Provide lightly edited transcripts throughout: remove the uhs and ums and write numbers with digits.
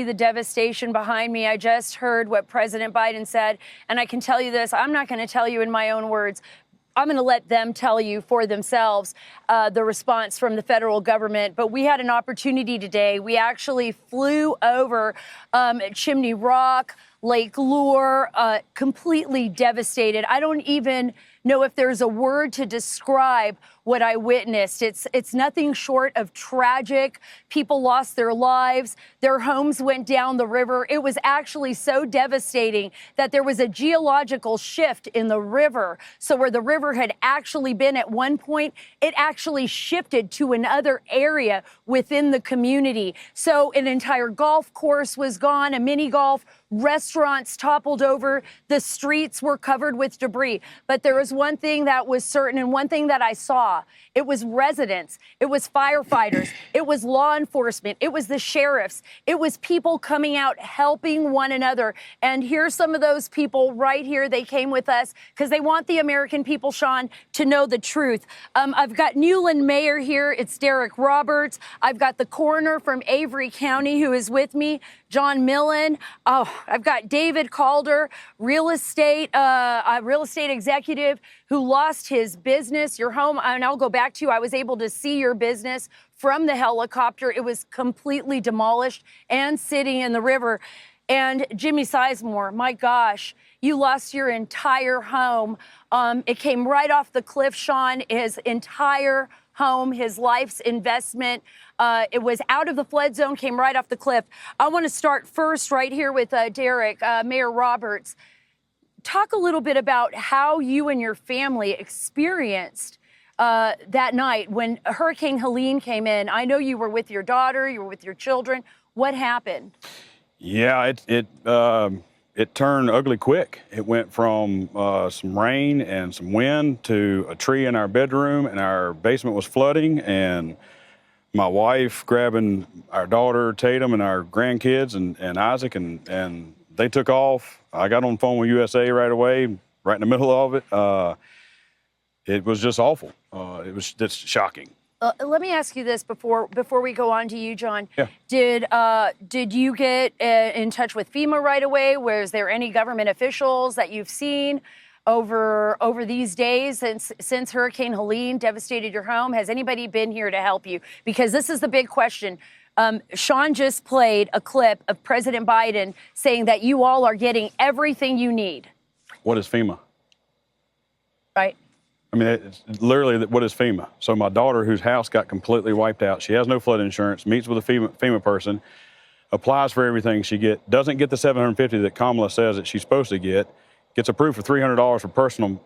the devastation behind me. I just heard what President Biden said, and I can tell you this. I'm not going to tell you in my own words. I'm going to let them tell you for themselves the response from the federal government. But we had an opportunity today. We actually flew over Chimney Rock, Lake Lure, completely devastated. I don't even know if there's a word to describe what I witnessed. It's nothing short of tragic. People lost their lives. Their homes went down the river. It was actually so devastating that there was a geological shift in the river. So where the river had actually been at one point, it actually shifted to another area within the community. So an entire golf course was gone, a mini golf, restaurants toppled over, the streets were covered with debris. But there was one thing that was certain, and one thing that I saw. It was residents, it was firefighters, it was law enforcement, it was the sheriffs, it was people coming out helping one another. And here's some of those people right here. They came with us because they want the American people, Sean, to know the truth. I've got Newland Mayor here. It's Derek Roberts. I've got the coroner from Avery County who is with me, John Millen. Oh, I've got David Calder, real estate executive who lost his business, your home. And I'll go back to you. I was able to see your business from the helicopter. It was completely demolished and sitting in the river. And Jimmy Sizemore, my gosh, you lost your entire home. It came right off the cliff, Sean. His entire home, his life's investment. It was out of the flood zone, came right off the cliff. I want to start first right here with Derek, Mayor Roberts. Talk a little bit about how you and your family experienced that night when Hurricane Helene came in. I know you were with your daughter, you were with your children. What happened? Yeah, it turned ugly quick. It went from some rain and some wind to a tree in our bedroom, and our basement was flooding, and my wife grabbing our daughter Tatum and our grandkids and Isaac, and they took off. I got on the phone with USA right away, right in the middle of it. It was just awful. It was just shocking. Let me ask you this before we go on to you, John. Yeah. Did you get in touch with FEMA right away? Was there any government officials that you've seen over these days since Hurricane Helene devastated your home? Has anybody been here to help you? Because this is the big question. Sean just played a clip of President Biden saying that you all are getting everything you need. What is FEMA? Right. I mean, it's literally, what is FEMA? So my daughter, whose house got completely wiped out, she has no flood insurance, meets with a FEMA person, applies for everything doesn't get the $750 that Kamala says that she's supposed to get, gets approved for $300 for personal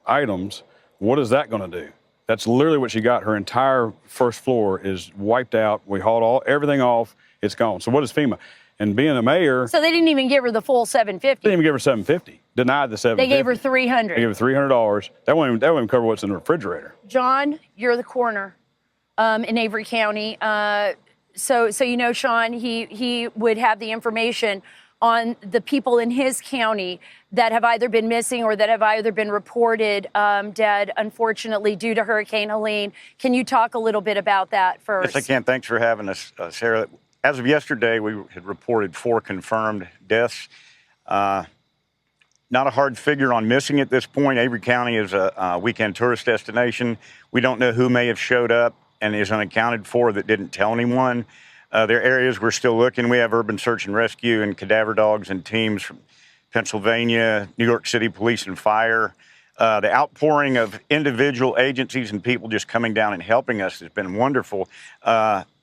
items. What is that going to do? That's literally what she got. Her entire first floor is wiped out. We hauled everything off. It's gone. So what is FEMA? And being a mayor, so they didn't even give her the full $750. They didn't even give her $750. Denied the $750. They gave her $300. They gave her $300. That wouldn't even cover what's in the refrigerator. John, you're the coroner in Avery County. So you know, Sean, he would have the information on the people in his county that have either been missing or that have either been reported dead, unfortunately, due to Hurricane Helene. Can you talk a little bit about that first? Yes, I can. Thanks for having us, Sarah. As of yesterday, we had reported 4 confirmed deaths. Not a hard figure on missing at this point. Avery County is a weekend tourist destination. We don't know who may have showed up and is unaccounted for that didn't tell anyone. There are areas we're still looking. We have urban search and rescue and cadaver dogs and teams from Pennsylvania, New York City Police and Fire. The outpouring of individual agencies and people just coming down and helping us has been wonderful.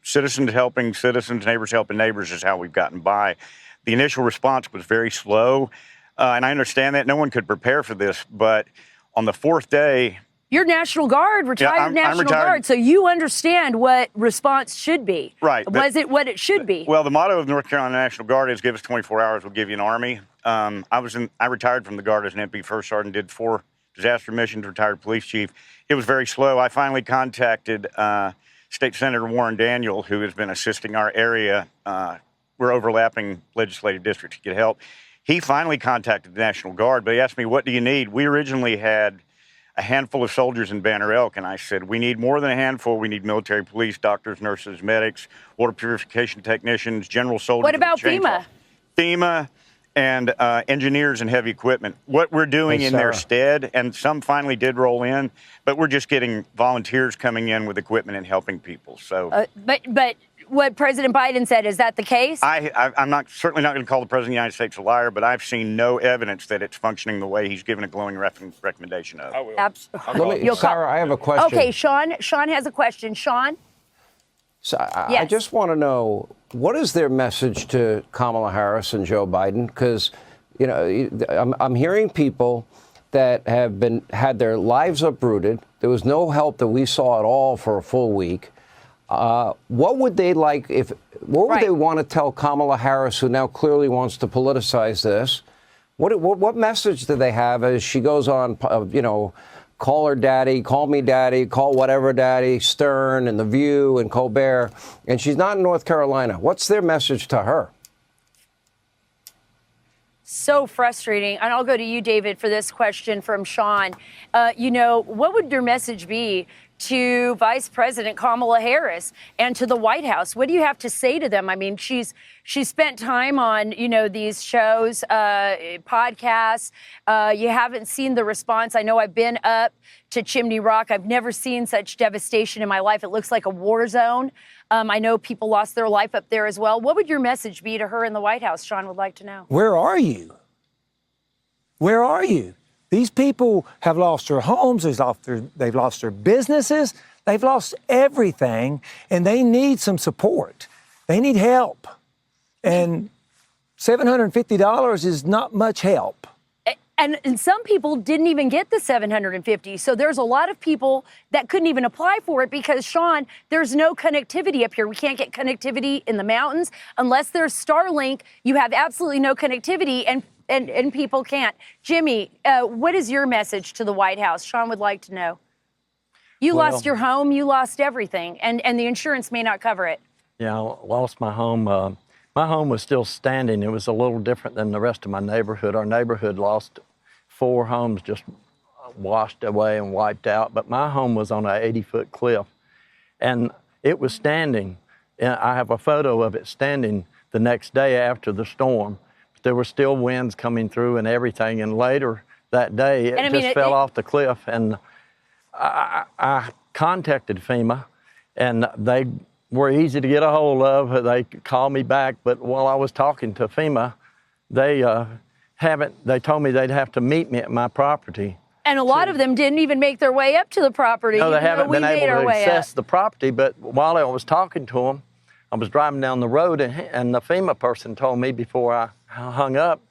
Citizens helping citizens, neighbors helping neighbors is how we've gotten by. The initial response was very slow, and I understand that. No one could prepare for this, but on the 4th day... You're National Guard, retired National Guard, so you understand what response should be. Right. Was it what it should be? Well, the motto of North Carolina National Guard is give us 24 hours, we'll give you an army. I retired from the Guard as an MP First Sergeant, did 4 disaster missions, retired police chief. It was very slow. I finally contacted State Senator Warren Daniel, who has been assisting our area. We're overlapping legislative districts to get help. He finally contacted the National Guard, but he asked me, what do you need? We originally had a handful of soldiers in Banner Elk, and I said, we need more than a handful. We need military police, doctors, nurses, medics, water purification technicians, general soldiers. What about with FEMA? FEMA and engineers and heavy equipment. What we're doing in their stead, and some finally did roll in, but we're just getting volunteers coming in with equipment and helping people. So, but what President Biden said, is that the case? I'm certainly not going to call the President of the United States a liar, but I've seen no evidence that it's functioning the way he's given a glowing recommendation of. I will. Absolutely. Sarah, I have a question. Okay, Sean has a question. Sean? So I Yes. just want to know, what is their message to Kamala Harris and Joe Biden? Because, you know, I'm hearing people that have had their lives uprooted. There was no help that we saw at all for a full week. What would they like what would they want to tell Kamala Harris, who now clearly wants to politicize this? What message do they have as she goes on, you know, call her daddy, call me daddy, call whatever daddy, Stern and The View and Colbert, and she's not in North Carolina. What's their message to her? So frustrating. And I'll go to you, David, for this question from Sean. You know, what would your message be to Vice President Kamala Harris and to the White House? What do you have to say to them? I mean, she's spent time on, you know, these shows, podcasts. You haven't seen the response. I know I've been up to Chimney Rock. I've never seen such devastation in my life. It looks like a war zone. I know people lost their life up there as well. What would your message be to her in the White House? Sean would like to know. Where are you? Where are you? These people have lost their homes, they've lost their businesses, they've lost everything, and they need some support. They need help. And $750 is not much help. And some people didn't even get the $750. So there's a lot of people that couldn't even apply for it because, Sean, there's no connectivity up here. We can't get connectivity in the mountains. Unless there's Starlink, you have absolutely no connectivity, and people can't. Jimmy, what is your message to the White House? Sean would like to know. You lost your home, you lost everything, and the insurance may not cover it. Yeah, I lost my home. My home was still standing. It was a little different than the rest of my neighborhood. Our neighborhood lost 4 homes, just washed away and wiped out. But my home was on an 80-foot cliff, and it was standing. And I have a photo of it standing the next day after the storm. There were still winds coming through and everything. And later that day, it fell off the cliff. And I contacted FEMA, and they were easy to get a hold of. They called me back. But while I was talking to FEMA, they told me they'd have to meet me at my property. And a lot of them didn't even make their way up to the property. No, they haven't been able to access the property. But while I was talking to them, I was driving down the road, and the FEMA person told me before I hung up,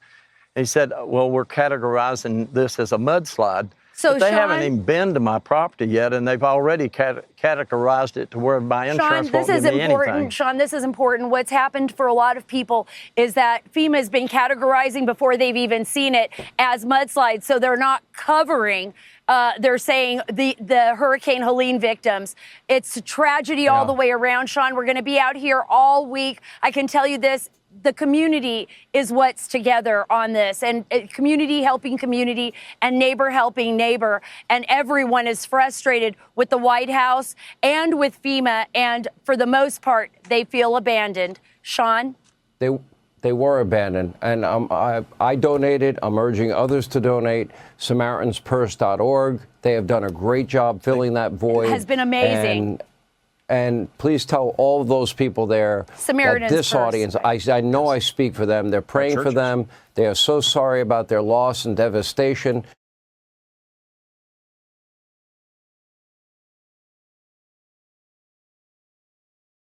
he said, well, we're categorizing this as a mudslide. So but they Sean, haven't even been to my property yet, and they've already categorized it to where my insurance won't give me anything. Sean, this is important. What's happened for a lot of people is that FEMA has been categorizing before they've even seen it as mudslides, so they're not covering. They're saying the Hurricane Helene victims. It's a tragedy all the way around, Sean. We're going to be out here all week. I can tell you this. The community is what's together on this, and community helping community and neighbor helping neighbor. And everyone is frustrated with the White House and with FEMA. And for the most part, they feel abandoned. Sean? They were abandoned. And I donated. I'm urging others to donate. SamaritansPurse.org. They have done a great job filling that void. It has been amazing. And please tell all of those people there that this audience, I know I speak for them. They're praying for them. They are so sorry about their loss and devastation.